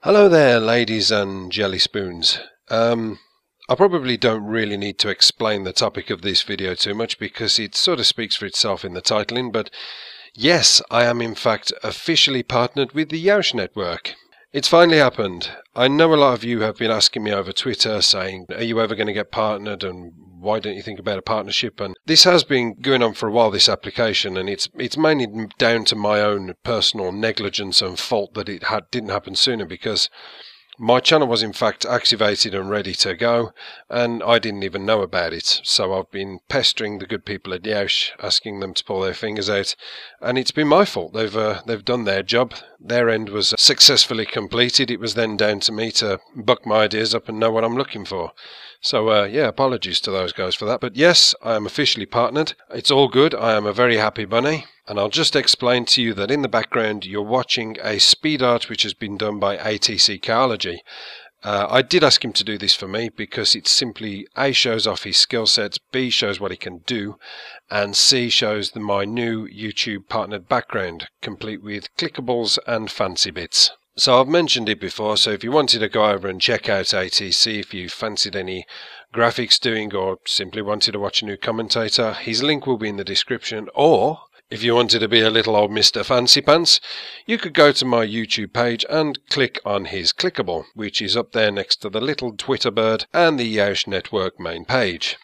Hello there, ladies and jelly spoons. I probably don't really need to explain the topic of this video too much because it sort of speaks for itself in the titling, but yes, I am in fact officially partnered with the YEOUSCH network. It's finally happened. I know a lot of you have been asking me over Twitter saying, are you ever going to get partnered and why don't you think about a partnership? And this has been going on for a while, this application, and it's mainly down to my own personal negligence and fault that it didn't happen sooner, because my channel was in fact activated and ready to go, and I didn't even know about it. So I've been pestering the good people at YEOUSCH, asking them to pull their fingers out, and it's been my fault. They've done their job. Their end was successfully completed. It was then down to me to buck my ideas up and know what I'm looking for. So yeah, apologies to those guys for that. But yes, I am officially partnered. It's all good. I am a very happy bunny. And I'll just explain to you that in the background you're watching a speed art which has been done by ATC Chaology. I did ask him to do this for me because it simply A, shows off his skill sets, B, shows what he can do, and C, shows my new YouTube partnered background, complete with clickables and fancy bits. So I've mentioned it before, so if you wanted to go over and check out ATC, if you fancied any graphics doing or simply wanted to watch a new commentator, his link will be in the description. Or if you wanted to be a little old Mr. Fancy Pants, you could go to my YouTube page and click on his clickable, which is up there next to the little Twitter bird and the YEOUSCH network main page.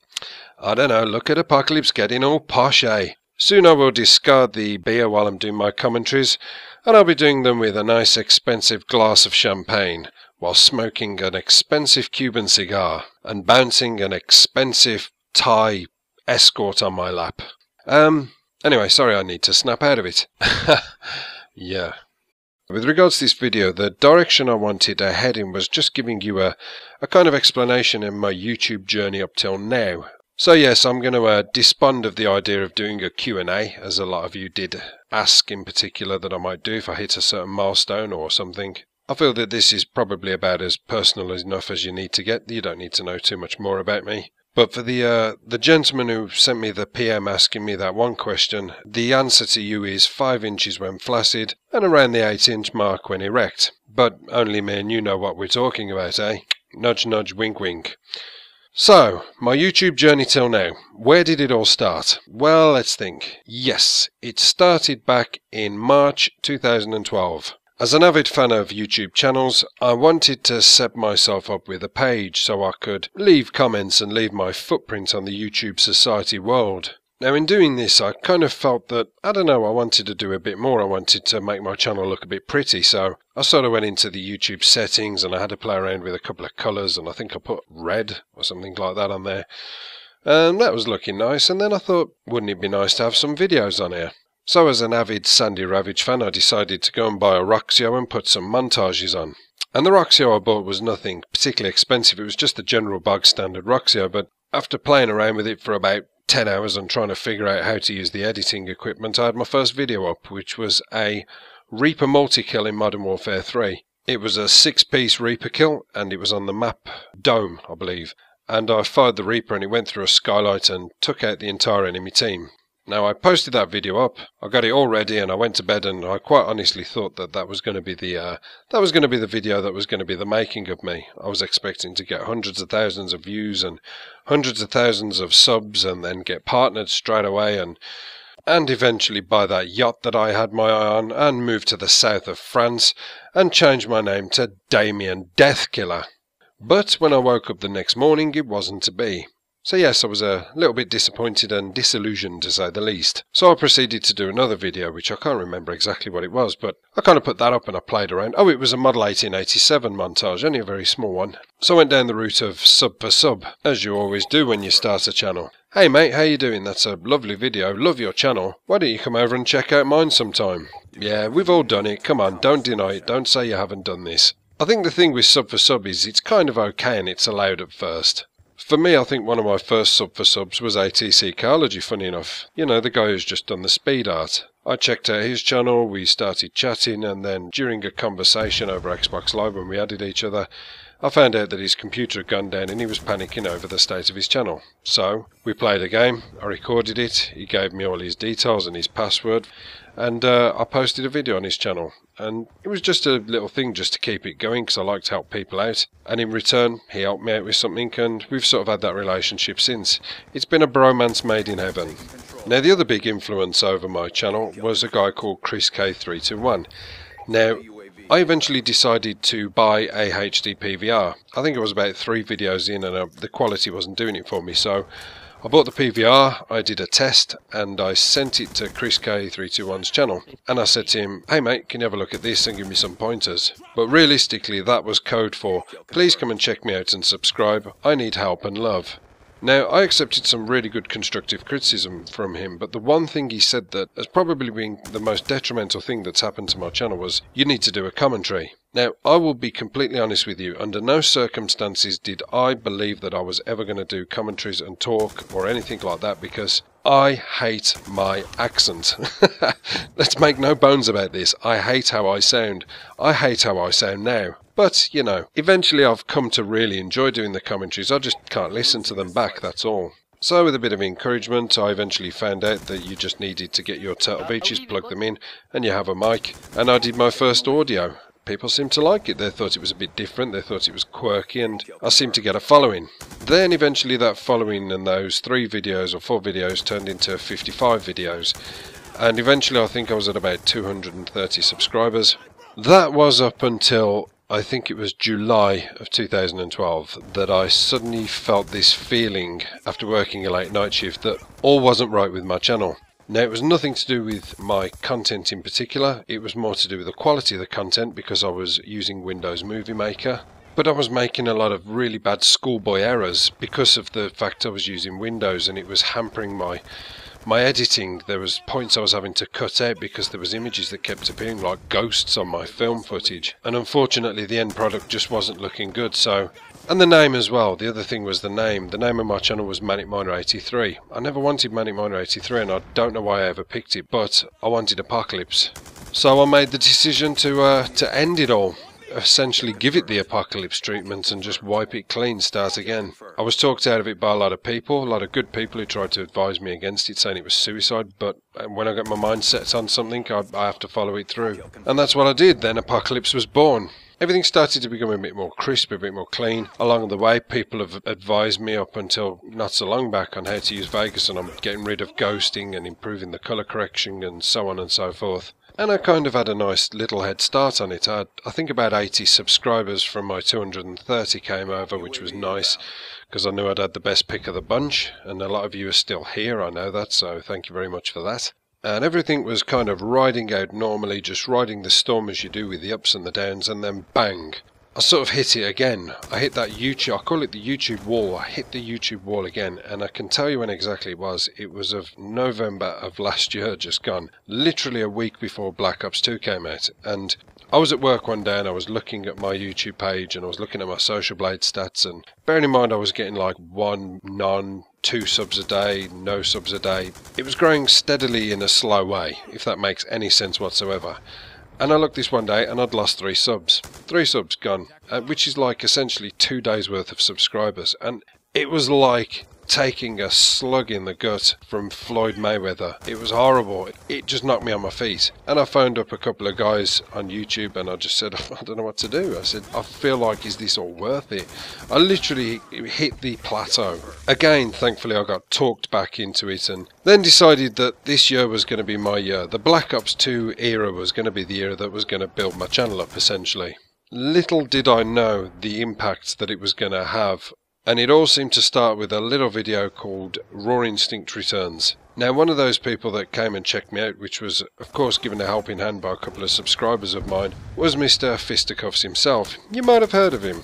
I don't know, look at Apocalypse getting all posh, eh? Soon I will discard the beer while I'm doing my commentaries, and I'll be doing them with a nice expensive glass of champagne, while smoking an expensive Cuban cigar, and bouncing an expensive Thai escort on my lap. Anyway, sorry, I need to snap out of it. Yeah. With regards to this video, the direction I wanted to head in was just giving you a kind of explanation in my YouTube journey up till now. So yes, I'm going to despond of the idea of doing a Q&A, as a lot of you did ask in particular that I might do if I hit a certain milestone or something. I feel that this is probably about as personal enough as you need to get. You don't need to know too much more about me. But for the gentleman who sent me the PM asking me that one question, the answer to you is 5 inches when flaccid and around the 8-inch mark when erect. But only me and you know what we're talking about, eh? Nudge nudge, wink wink. So, my YouTube journey till now. Where did it all start? Well, let's think. Yes, it started back in March 2012. As an avid fan of YouTube channels, I wanted to set myself up with a page so I could leave comments and leave my footprint on the YouTube society world. Now in doing this, I kind of felt that, I don't know, I wanted to do a bit more. I wanted to make my channel look a bit pretty, so I sort of went into the YouTube settings and I had to play around with a couple of colours, and I think I put red or something like that on there. And that was looking nice, and then I thought, wouldn't it be nice to have some videos on here? So as an avid Sandy Ravage fan, I decided to go and buy a Roxio and put some montages on. And the Roxio I bought was nothing particularly expensive. It was just the general bog standard Roxio, but after playing around with it for about 10 hours and trying to figure out how to use the editing equipment, I had my first video up, which was a Reaper multi-kill in Modern Warfare 3. It was a 6-piece Reaper kill, and it was on the map Dome, I believe. And I fired the Reaper and it went through a skylight and took out the entire enemy team. Now I posted that video up, I got it all ready, and I went to bed, and I quite honestly thought that that was going to be the video that was going to be the making of me. I was expecting to get hundreds of thousands of views and hundreds of thousands of subs, and then get partnered straight away, and eventually buy that yacht that I had my eye on, and move to the south of France, and change my name to Damien Deathkiller. But when I woke up the next morning, it wasn't to be. So yes, I was a little bit disappointed and disillusioned, to say the least. So I proceeded to do another video, which I can't remember exactly what it was, but I kind of put that up and I played around. Oh, it was a Model 1887 montage, only a very small one. So I went down the route of sub for sub, as you always do when you start a channel. Hey mate, how you doing? That's a lovely video, love your channel. Why don't you come over and check out mine sometime? Yeah, we've all done it, come on, don't deny it, don't say you haven't done this. I think the thing with sub for sub is it's kind of okay and it's allowed at first. For me, I think one of my first sub for subs was ATC Chaology, funny enough. You know, the guy who's just done the speed art. I checked out his channel, we started chatting, and then during a conversation over Xbox Live when we added each other, I found out that his computer had gone down and he was panicking over the state of his channel. So, we played a game, I recorded it, he gave me all his details and his password, and I posted a video on his channel, and it was just a little thing just to keep it going because I like to help people out, and in return he helped me out with something, and we've sort of had that relationship since. It's been a bromance made in heaven. Now the other big influence over my channel was a guy called Chris K321. Now I eventually decided to buy a HD PVR. I think it was about 3 videos in and the quality wasn't doing it for me, so I bought the PVR, I did a test, and I sent it to Chris K321's channel. And I said to him, hey mate, can you have a look at this and give me some pointers? But realistically that was code for, please come and check me out and subscribe, I need help and love. Now, I accepted some really good constructive criticism from him, but the one thing he said that has probably been the most detrimental thing that's happened to my channel was, you need to do a commentary. Now, I will be completely honest with you, under no circumstances did I believe that I was ever going to do commentaries and talk or anything like that, because I hate my accent. Let's make no bones about this. I hate how I sound. I hate how I sound now. But, you know, eventually I've come to really enjoy doing the commentaries. I just can't listen to them back, that's all. So with a bit of encouragement, I eventually found out that you just needed to get your Turtle Beaches, plug them in, and you have a mic. And I did my first audio. People seemed to like it. They thought it was a bit different, they thought it was quirky, and I seemed to get a following. Then eventually that following and those 3 videos or 4 videos turned into 55 videos. And eventually I think I was at about 230 subscribers. That was up until, I think it was July of 2012, that I suddenly felt this feeling after working a late night shift that all wasn't right with my channel. Now, it was nothing to do with my content in particular, it was more to do with the quality of the content because I was using Windows Movie Maker. But I was making a lot of really bad schoolboy errors because of the fact I was using Windows, and it was hampering my editing. There was points I was having to cut out because there was images that kept appearing like ghosts on my film footage. And unfortunately the end product just wasn't looking good, so... And the name as well. The other thing was the name. The name of my channel was Manic Miner 83. I never wanted Manic Miner 83 and I don't know why I ever picked it, but I wanted Apocalypse. So I made the decision to end it all. Essentially give it the Apocalypse treatment and just wipe it clean, start again. I was talked out of it by a lot of people, a lot of good people who tried to advise me against it, saying it was suicide, but when I get my mind set on something, I have to follow it through. And that's what I did. Then Apocalypse was born. Everything started to become a bit more crisp, a bit more clean. Along the way, people have advised me up until not so long back on how to use Vegas, and I'm getting rid of ghosting and improving the colour correction and so on and so forth. And I kind of had a nice little head start on it. I think about 80 subscribers from my 230 came over, which was nice, because I knew I'd had the best pick of the bunch, and a lot of you are still here, I know that, so thank you very much for that. And everything was kind of riding out normally, just riding the storm as you do with the ups and the downs, and then bang! I sort of hit it again. I hit that YouTube, I call it the YouTube wall. I hit the YouTube wall again, and I can tell you when exactly it was. It was of November of last year, just gone. Literally a week before Black Ops 2 came out. And I was at work one day and I was looking at my YouTube page and I was looking at my Social Blade stats, and bearing in mind I was getting like 1 none, 2 subs a day, no subs a day. It was growing steadily in a slow way, if that makes any sense whatsoever. And I looked this one day and I'd lost 3 subs. 3 subs gone, which is like essentially 2 days worth of subscribers. And it was like taking a slug in the gut from Floyd Mayweather. It was horrible. It just knocked me on my feet. And I phoned up a couple of guys on YouTube and I just said, I don't know what to do. I said, I feel like, is this all worth it? I literally hit the plateau. Again, thankfully I got talked back into it, and then decided that this year was going to be my year. The Black Ops 2 era was going to be the era that was going to build my channel up, essentially. Little did I know the impact that it was going to have. And it all seemed to start with a little video called Raw Instinct Returns. Now, one of those people that came and checked me out, which was of course given a helping hand by a couple of subscribers of mine, was Mr. Fisticuffs himself. You might have heard of him.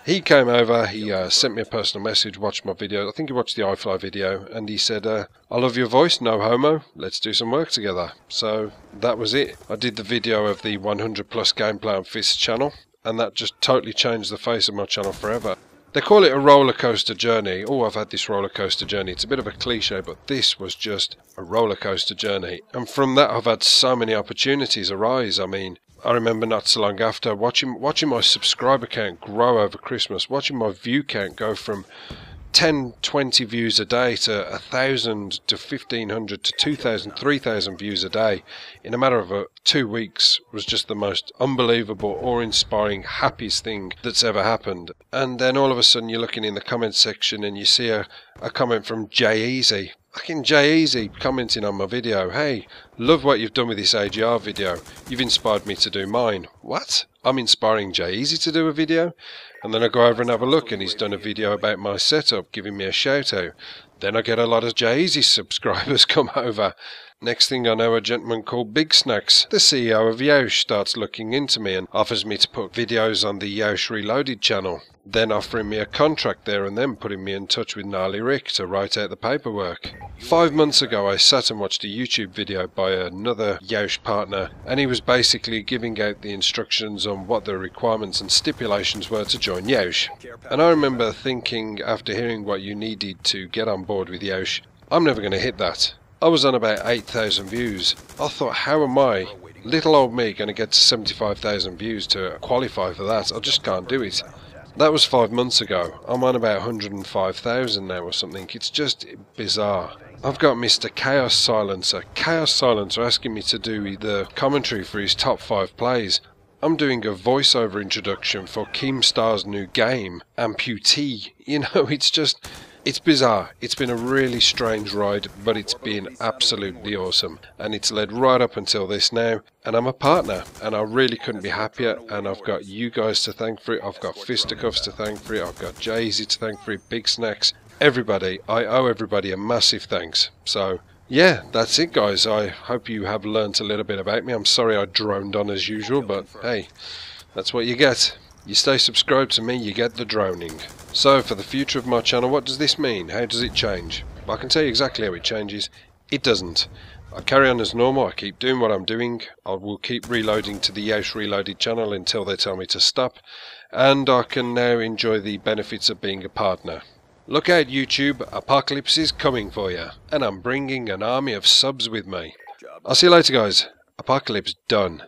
He came over, he sent me a personal message, watched my video, I think he watched the iFly video, and he said, I love your voice, no homo, let's do some work together. So that was it. I did the video of the 100 plus gameplay on Fist's channel, and that just totally changed the face of my channel forever. They call it a roller coaster journey. Oh, I've had this roller coaster journey. It's a bit of a cliche, but this was just a roller coaster journey. And from that, I've had so many opportunities arise. I mean, I remember not so long after watching my subscriber count grow over Christmas, watching my view count go from 10, 20 views a day to 1,000 to 1,500 to 2,000, 3,000 views a day in a matter of 2 weeks was just the most unbelievable, awe-inspiring, happiest thing that's ever happened. And then all of a sudden you're looking in the comment section and you see a comment from J-Easy. Fucking J-Easy commenting on my video. Hey, love what you've done with this AGR video. You've inspired me to do mine. What? I'm inspiring J-Easy to do a video? And then I go over and have a look and he's done a video about my setup, giving me a shout out. Then I get a lot of J-Easy subscribers come over. Next thing I know, a gentleman called Bigsnackks, the CEO of YEOUSCH, starts looking into me and offers me to put videos on the YEOUSCH Reloaded channel. Then offering me a contract there and then putting me in touch with Gnarly Rick to write out the paperwork. 5 months ago I sat and watched a YouTube video by another YEOUSCH partner, and he was basically giving out the instructions on what the requirements and stipulations were to join YEOUSCH. And I remember thinking, after hearing what you needed to get on board with YEOUSCH, I'm never going to hit that. I was on about 8,000 views. I thought, how am I, little old me, going to get to 75,000 views to qualify for that? I just can't do it. That was 5 months ago. I'm on about 105,000 now or something. It's just bizarre. I've got Mr. Chaos Silencer asking me to do the commentary for his top 5 plays. I'm doing a voiceover introduction for Keemstar's new game, Amputee. You know, it's bizarre. It's been a really strange ride, but it's been absolutely awesome. And it's led right up until this now. And I'm a partner, and I really couldn't be happier. And I've got you guys to thank for it. I've got Fisticuffs to thank for it. I've got Jay-Z to thank for it. Bigsnackks. Everybody. I owe everybody a massive thanks. So, yeah, that's it, guys. I hope you have learnt a little bit about me. I'm sorry I droned on as usual, but hey, that's what you get. You stay subscribed to me, you get the droning. So, for the future of my channel, what does this mean? How does it change? Well, I can tell you exactly how it changes. It doesn't. I carry on as normal, I keep doing what I'm doing. I will keep reloading to the YEOUSCH Reloaded channel until they tell me to stop. And I can now enjoy the benefits of being a partner. Look out, YouTube, Apocalypse is coming for you. And I'm bringing an army of subs with me. I'll see you later, guys. Apocalypse done.